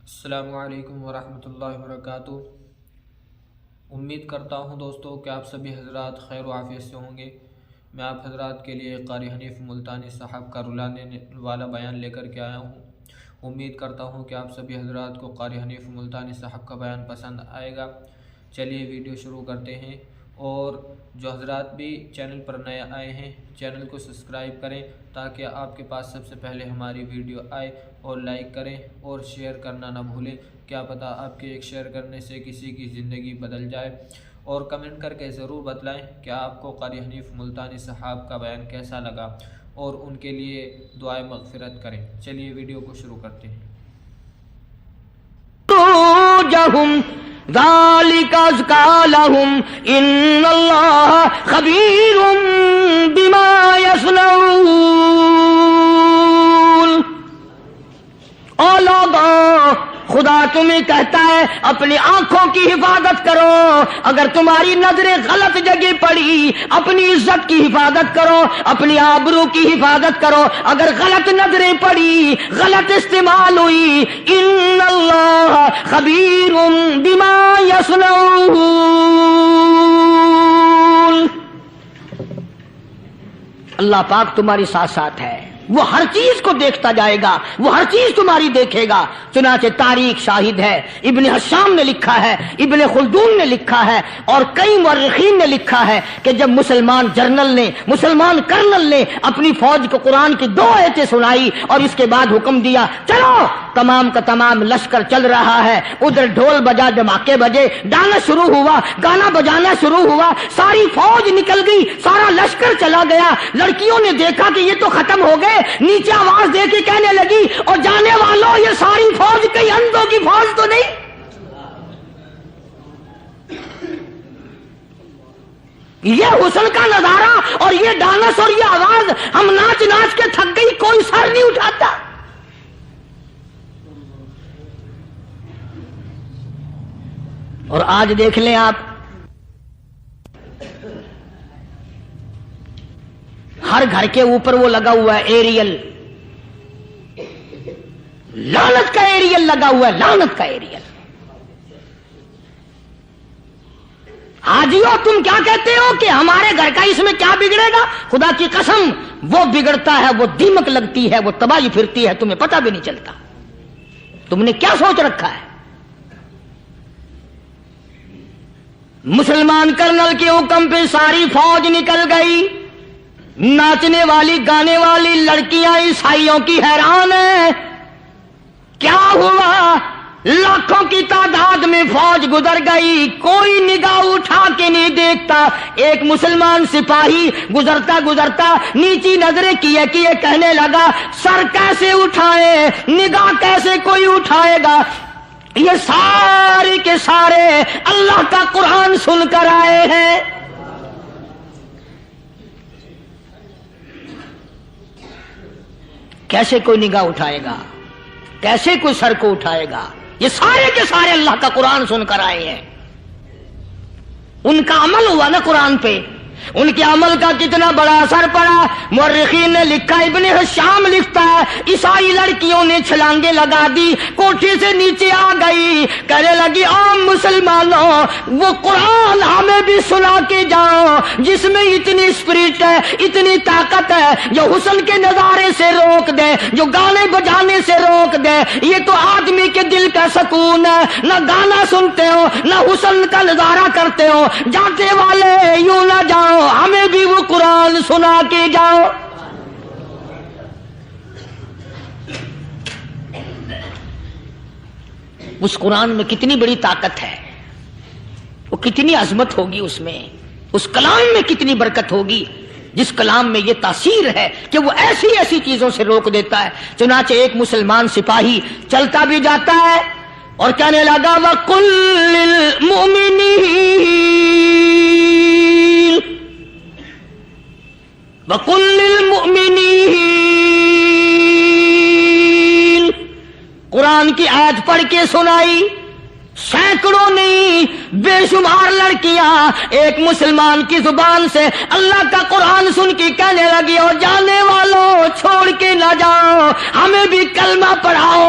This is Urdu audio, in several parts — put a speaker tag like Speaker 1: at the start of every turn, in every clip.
Speaker 1: السلام علیکم ورحمۃ اللہ وبرکاتہ۔ امید کرتا ہوں دوستو کہ آپ سبھی حضرات خیر و عافیت سے ہوں گے۔ میں آپ حضرات کے لیے قاری حنیف ملتانی صاحب کا رلانے والا بیان لے کر کے آیا ہوں۔ امید کرتا ہوں کہ آپ سبھی حضرات کو قاری حنیف ملتانی صاحب کا بیان پسند آئے گا۔ چلیے ویڈیو شروع کرتے ہیں، اور جو حضرات بھی چینل پر نئے آئے ہیں چینل کو سبسکرائب کریں تاکہ آپ کے پاس سب سے پہلے ہماری ویڈیو آئے، اور لائک کریں اور شیئر کرنا نہ بھولیں۔ کیا پتہ آپ کے ایک شیئر کرنے سے کسی کی زندگی بدل جائے، اور کمنٹ کر کے ضرور بتلائیں کہ آپ کو قاری حنیف ملتانی صاحب کا بیان کیسا لگا، اور ان کے لیے دعائے مغفرت کریں۔ چلیے ویڈیو کو شروع کرتے ہیں۔
Speaker 2: ذالک ازکا لہم ان اللہ خبیر بما یصنعون۔ او لوگوں، خدا تمہیں کہتا ہے اپنی آنکھوں کی حفاظت کرو، اگر تمہاری نظریں غلط جگہ پڑی اپنی عزت کی حفاظت کرو، اپنی آبرو کی حفاظت کرو۔ اگر غلط نظریں پڑی، غلط استعمال ہوئی، ان اللہ خبیر بما یصنعون۔ اللہ پاک تمہاری ساتھ ساتھ ہے، وہ ہر چیز کو دیکھتا جائے گا، وہ ہر چیز تمہاری دیکھے گا۔ چنانچہ تاریخ شاہد ہے، ابن حشام نے لکھا ہے، ابن خلدون نے لکھا ہے، اور کئی مورخین نے لکھا ہے کہ جب مسلمان کرنل نے اپنی فوج کو قرآن کی 2 آیتیں سنائی اور اس کے بعد حکم دیا چلو، تمام کا تمام لشکر چل رہا ہے، ادھر ڈھول بجا، دھماکے بجے، گانا شروع ہوا، گانا بجانا شروع ہوا، ساری فوج نکل گئی، سارا لشکر چلا گیا۔ لڑکیوں نے دیکھا کہ یہ تو ختم ہو گئے، نیچے آواز دے کے کہنے لگی، اور جانے والوں یہ ساری فوج کئی اندھوں کی فوج تو نہیں؟ یہ حسن کا نظارہ اور یہ ڈانس اور یہ آواز، ہم ناچ ناچ کے تھک گئی، کوئی سر نہیں اٹھاتا۔ اور آج دیکھ لیں آپ، ہر گھر کے اوپر وہ لگا ہوا ہے ایریل، لعنت کا ایریل لگا ہوا ہے، لعنت کا ایریل۔ حاجیو تم کیا کہتے ہو کہ ہمارے گھر کا اس میں کیا بگڑے گا؟ خدا کی قسم وہ بگڑتا ہے، وہ دیمک لگتی ہے، وہ تباہی پھرتی ہے، تمہیں پتہ بھی نہیں چلتا۔ تم نے کیا سوچ رکھا ہے؟ مسلمان کرنل کے حکم پہ ساری فوج نکل گئی، ناچنے والی گانے والی لڑکیاں عیسائیوں کی حیران ہیں، کیا ہوا؟ لاکھوں کی تعداد میں فوج گزر گئی، کوئی نگاہ اٹھا کے نہیں دیکھتا۔ ایک مسلمان سپاہی گزرتا گزرتا نیچی نظریں کیے کہنے لگا، سر کیسے اٹھائے، نگاہ کیسے کوئی اٹھائے گا؟ یہ سارے کے سارے اللہ کا قرآن سن کر آئے ہیں۔ کیسے کوئی نگاہ اٹھائے گا، کیسے کوئی سر کو اٹھائے گا؟ یہ سارے کے سارے اللہ کا قرآن سن کر آئے ہیں۔ ان کا عمل ہوا نا قرآن پہ، ان کے عمل کا کتنا بڑا اثر پڑا۔ مورخین نے لکھا، ابن حشام لکھتا ہے، عیسائی لڑکیوں نے چھلانگیں لگا دی، کوٹھی سے نیچے آ گئی، کہنے لگی عام مسلمانوں وہ قرآن ہمیں بھی سنا کے جاؤ جس میں اتنی اسپرٹ ہے، اتنی طاقت ہے، جو حسن کے نظارے سے روک دے، جو گانے بجانے سے روک دے۔ یہ تو آدمی کے دل کا سکون ہے، نہ گانا سنتے ہو نہ حسن کا نظارہ کرتے ہو، جاتے والے یوں نہ جاؤ، ہمیں بھی وہ قرآن سنا کے جاؤ۔ اس قرآن میں کتنی بڑی طاقت ہے، وہ کتنی عظمت ہوگی، اس میں اس کلام میں کتنی برکت ہوگی، جس کلام میں یہ تاثیر ہے کہ وہ ایسی ایسی چیزوں سے روک دیتا ہے۔ چنانچہ ایک مسلمان سپاہی چلتا بھی جاتا ہے اور کہنے لگا، وَقُلْ لِلْمُؤْمِنِينَ وَقُلْ لِلْمُؤْمِنِينَ۔ قرآن کی آیت پڑھ کے سنائی، سینکڑوں نہیں بے شمار لڑکیاں ایک مسلمان کی زبان سے اللہ کا قرآن سن کے کہنے لگی، اور جانے والوں چھوڑ کے نہ جاؤ، ہمیں بھی کلمہ پڑھاؤ۔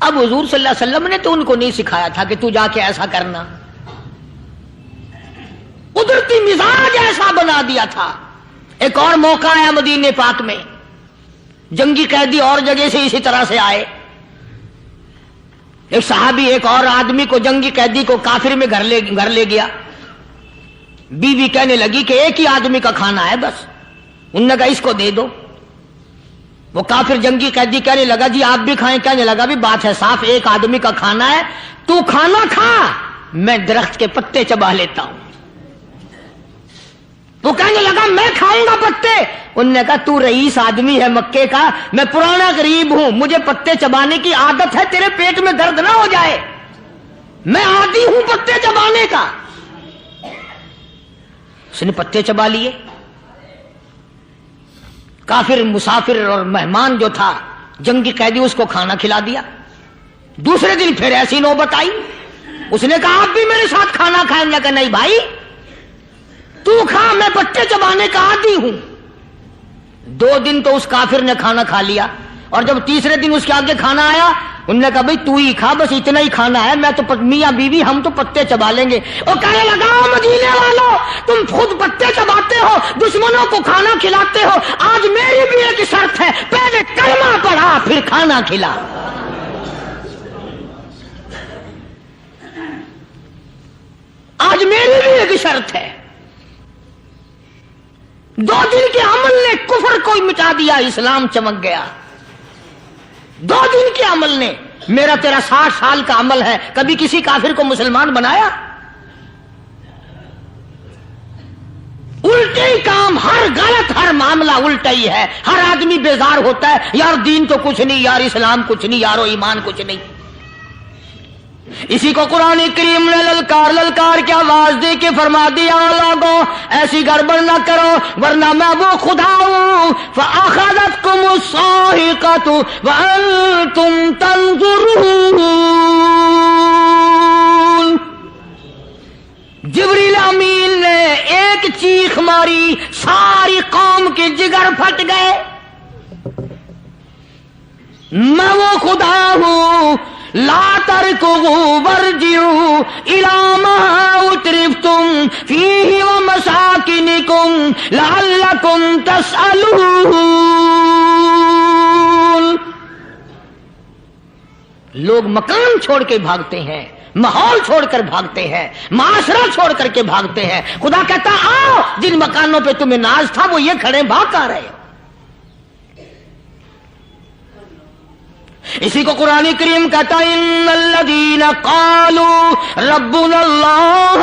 Speaker 2: اب حضور صلی اللہ علیہ وسلم نے تو ان کو نہیں سکھایا تھا کہ تو جا کے ایسا کرنا، قدرتی مزاج ایسا بنا دیا تھا۔ ایک اور موقع آیا مدینہ پاک میں، جنگی قیدی اور جگہ سے اسی طرح سے آئے، ایک صحابی ایک اور آدمی کو، جنگی قیدی کو کافر میں گھر لے گیا۔ بیوی کہنے لگی کہ ایک ہی آدمی کا کھانا ہے بس، انہوں نے کہا اس کو دے دو۔ وہ کافر جنگی قیدی کہنے لگا جی آپ بھی کھائیں، کہنے لگا بھی بات ہے صاف، ایک آدمی کا کھانا ہے، تو کھانا کھا، میں درخت کے پتے چبا لیتا ہوں۔ وہ کہنے لگا میں کھاؤں گا پتے، انہوں نے کہا تو رئیس آدمی ہے مکے کا، میں پرانا غریب ہوں، مجھے پتے چبانے کی عادت ہے، تیرے پیٹ میں درد نہ ہو جائے، میں عادی ہوں پتے چبانے کا۔ اس نے پتے چبا لیے۔ کافر مسافر اور مہمان جو تھا جنگی قیدی، اس کو کھانا کھلا دیا۔ دوسرے دن پھر ایسی نوبت آئی، اس نے کہا آپ بھی میرے ساتھ کھانا کھائیں؟ نے کہا نہیں بھائی تو کھا، میں پتے چبانے کا عادی ہوں۔ 2 دن تو اس کافر نے کھانا کھا لیا، اور جب تیسرے دن اس کے آگے کھانا آیا، انہوں نے کہا بھائی تو ہی کھا، بس اتنا ہی کھانا ہے، میں تو میاں بیوی ہم تو پتے چبا لیں گے۔ اور کہنے لگا مدینے والوں تم خود پتے چباتے ہو، دشمنوں کو کھانا کھلاتے ہو، آج میری بھی ایک شرط ہے، پہلے کلمہ پڑھا پھر کھانا کھلا۔ آج میری بھی ایک شرط ہے۔ 2 دن کے عمل نے کفر کو مٹا دیا، اسلام چمک گیا۔ 2 دن کے عمل نے، میرا تیرا 60 سال کا عمل ہے، کبھی کسی کافر کو مسلمان بنایا؟ الٹے ہی کام، ہر غلط، ہر معاملہ الٹا ہی ہے۔ ہر آدمی بیزار ہوتا ہے، یار دین تو کچھ نہیں، یار اسلام کچھ نہیں، یارو ایمان کچھ نہیں۔ اسی کو قرآن کریم نے للکار کے آواز دے کے فرما دیا لوگوں ایسی گڑبڑ نہ کرو ورنہ میں وہ خدا ہوں فَأَخَذَتْكُمُ الصَّاعِقَةُ وَأَنْتُمْ تَنظُرُونَ۔ جبریل امین نے ایک چیخ ماری، ساری قوم کے جگر پھٹ گئے، میں وہ خدا ہوں لا تركضوا وارجعوا إلى ما أترفتم فيه ومساكنكم لعلكم تسألون۔ لوگ مکان چھوڑ کے بھاگتے ہیں، ماحول چھوڑ کر بھاگتے ہیں، معاشرہ چھوڑ کر کے بھاگتے ہیں۔ خدا کہتا آؤ جن مکانوں پہ تمہیں ناز تھا وہ یہ کھڑے بھاگ آ رہے ہو۔ اسی کو قرآن کریم کہتا ہے ان الذین قالوا ربنا اللہ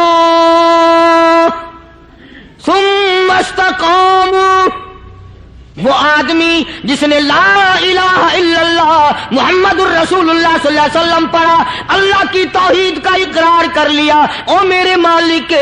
Speaker 2: ثم استقاموا، وہ آدمی جس نے لا الہ الا اللہ محمد الرسول اللہ صلی اللہ علیہ وسلم پڑھا، اللہ کی توحید کا اقرار کر لیا، او میرے مالک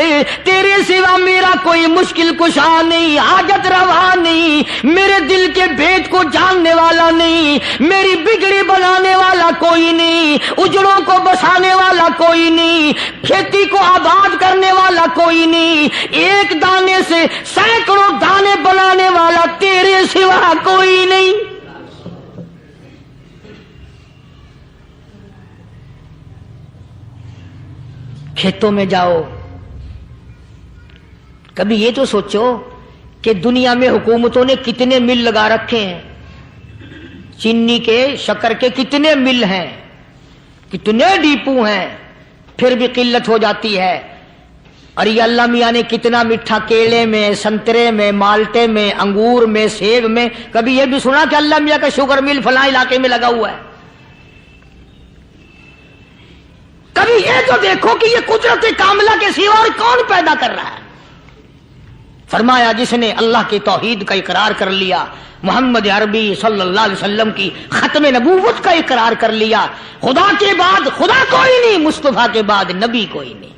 Speaker 2: تیرے سوا میرا کوئی مشکل کشا نہیں، حاجت روا نہیں، میرے دل کے بھید کو جاننے والا نہیں، میری بگڑی بنانے والا کوئی نہیں، اجڑوں کو بسانے والا کوئی نہیں، کھیتی کو آباد کرنے والا کوئی نہیں، ایک دانے سے سینکڑوں دانے بنانے والا تیرے سوا کوئی نہیں۔ کھیتوں میں جاؤ، کبھی یہ تو سوچو کہ دنیا میں حکومتوں نے کتنے مل لگا رکھے ہیں، چینی کے، شکر کے کتنے مل ہیں، کتنے ڈیپو ہیں، پھر بھی قلت ہو جاتی ہے۔ اور یہ اللہ میاں نے کتنا میٹھا کیلے میں، سنترے میں، مالٹے میں، انگور میں، سیب میں، کبھی یہ بھی سنا کہ اللہ میاں کا شوگر مل فلاں علاقے میں لگا ہوا ہے؟ کبھی یہ تو دیکھو کہ یہ قدرت کاملہ کے سوا اور کون پیدا کر رہا ہے؟ فرمایا جس نے اللہ کی توحید کا اقرار کر لیا، محمد عربی صلی اللہ علیہ وسلم کی ختم نبوت کا اقرار کر لیا، خدا کے بعد خدا کوئی نہیں، مصطفیٰ کے بعد نبی کوئی نہیں۔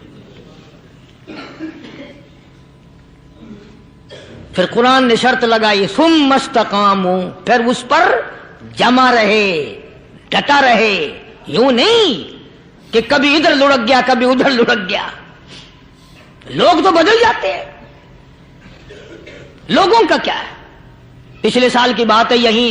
Speaker 2: پھر قرآن نے شرط لگائی ثم استقاموا، پھر اس پر جمع رہے، ڈٹا رہے، یوں نہیں کہ کبھی ادھر لڑک گیا کبھی ادھر لڑک گیا۔ لوگ تو بدل جاتے ہیں، لوگوں کا کیا ہے؟ پچھلے سال کی بات ہے، یہیں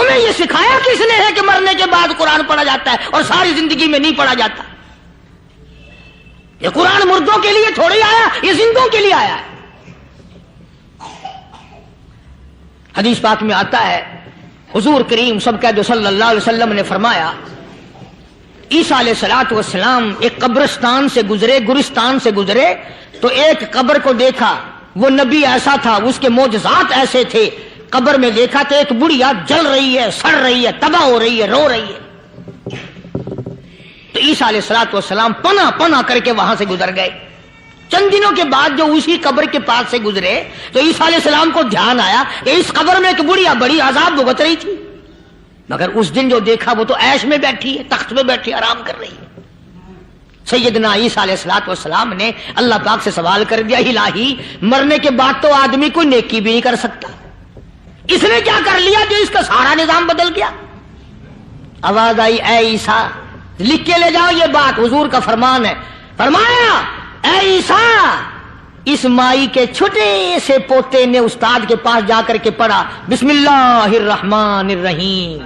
Speaker 2: تمہیں یہ سکھایا کس نے ہے کہ مرنے کے بعد قرآن پڑھا جاتا ہے اور ساری زندگی میں نہیں پڑھا جاتا؟ یہ قرآن مردوں کے لیے تھوڑی آیا، یہ زندوں کے لیے آیا ہے۔ حدیث پاک میں آتا ہے حضور کریم سب کا جو صلی اللہ علیہ وسلم نے فرمایا، عیسیٰ علیہ الصلوۃ والسلام ایک قبرستان سے گزرے، گورستان سے گزرے تو ایک قبر کو دیکھا، وہ نبی ایسا تھا، اس کے معجزات ایسے تھے۔ قبر میں دیکھا تو ایک بڑھیا جل رہی ہے، سڑ رہی ہے، تباہ ہو رہی ہے، رو رہی ہے۔ تو عیسیٰ علیہ الصلوۃ والسلام پناہ پناہ کر کے وہاں سے گزر گئے۔ چند دنوں کے بعد جو اسی قبر کے پاس سے گزرے تو عیسیٰ علیہ السلام کو دھیان آیا کہ اس قبر میں ایک بڑھیا بڑی عذاب بھگت رہی تھی، مگر اس دن جو دیکھا وہ تو عیش میں بیٹھی ہے، تخت میں بیٹھی آرام کر رہی ہے۔ سیدنا عیسیٰ علیہ الصلوۃ والسلام نے اللہ پاک سے سوال کر دیا، الہی مرنے کے بعد تو آدمی کوئی نیکی بھی نہیں کر سکتا، اس نے کیا کر لیا جو اس کا سارا نظام بدل گیا؟ آواز آئی، اے عیسیٰ لکھ کے لے جاؤ یہ بات، حضور کا فرمان ہے۔ فرمایا، اے عیسیٰ اس مائی کے چھوٹے سے پوتے نے استاد کے پاس جا کر کے پڑھا بسم اللہ الرحمن الرحیم،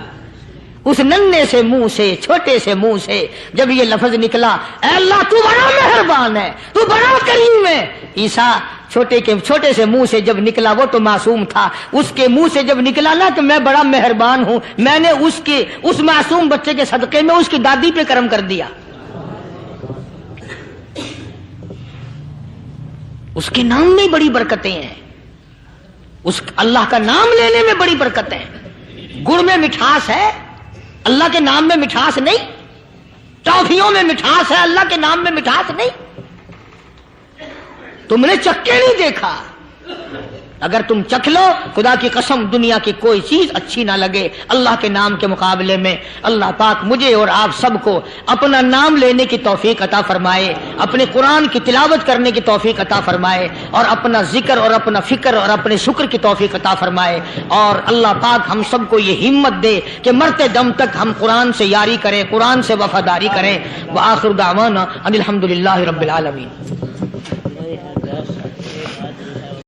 Speaker 2: اس ننھے سے منہ سے، چھوٹے سے منہ سے جب یہ لفظ نکلا، اے اللہ تو بڑا مہربان ہے، تو بڑا کریم ہے۔ عیسیٰ چھوٹے سے منہ سے جب نکلا، وہ تو معصوم تھا، اس کے منہ سے جب نکلا نا کہ میں بڑا مہربان ہوں، میں نے اس معصوم بچے کے صدقے میں اس کی دادی پہ کرم کر دیا۔ اس کے نام میں بڑی برکتیں ہیں، اس اللہ کا نام لینے میں بڑی برکتیں ہیں۔ گڑ میں مٹھاس ہے، اللہ کے نام میں مٹھاس نہیں۔ ٹافیوں میں مٹھاس ہے، اللہ کے نام میں مٹھاس نہیں۔ تم نے چکھ کے نہیں دیکھا، اگر تم چکھ لو خدا کی قسم دنیا کی کوئی چیز اچھی نہ لگے اللہ کے نام کے مقابلے میں۔ اللہ پاک مجھے اور آپ سب کو اپنا نام لینے کی توفیق عطا فرمائے، اپنے قرآن کی تلاوت کرنے کی توفیق عطا فرمائے، اور اپنا ذکر اور اپنا فکر اور اپنے شکر کی توفیق عطا فرمائے، اور اللہ پاک ہم سب کو یہ ہمت دے کہ مرتے دم تک ہم قرآن سے یاری کریں، قرآن سے وفاداری کریں۔ وآخر دعوانا ان الحمد للہ رب العالمین۔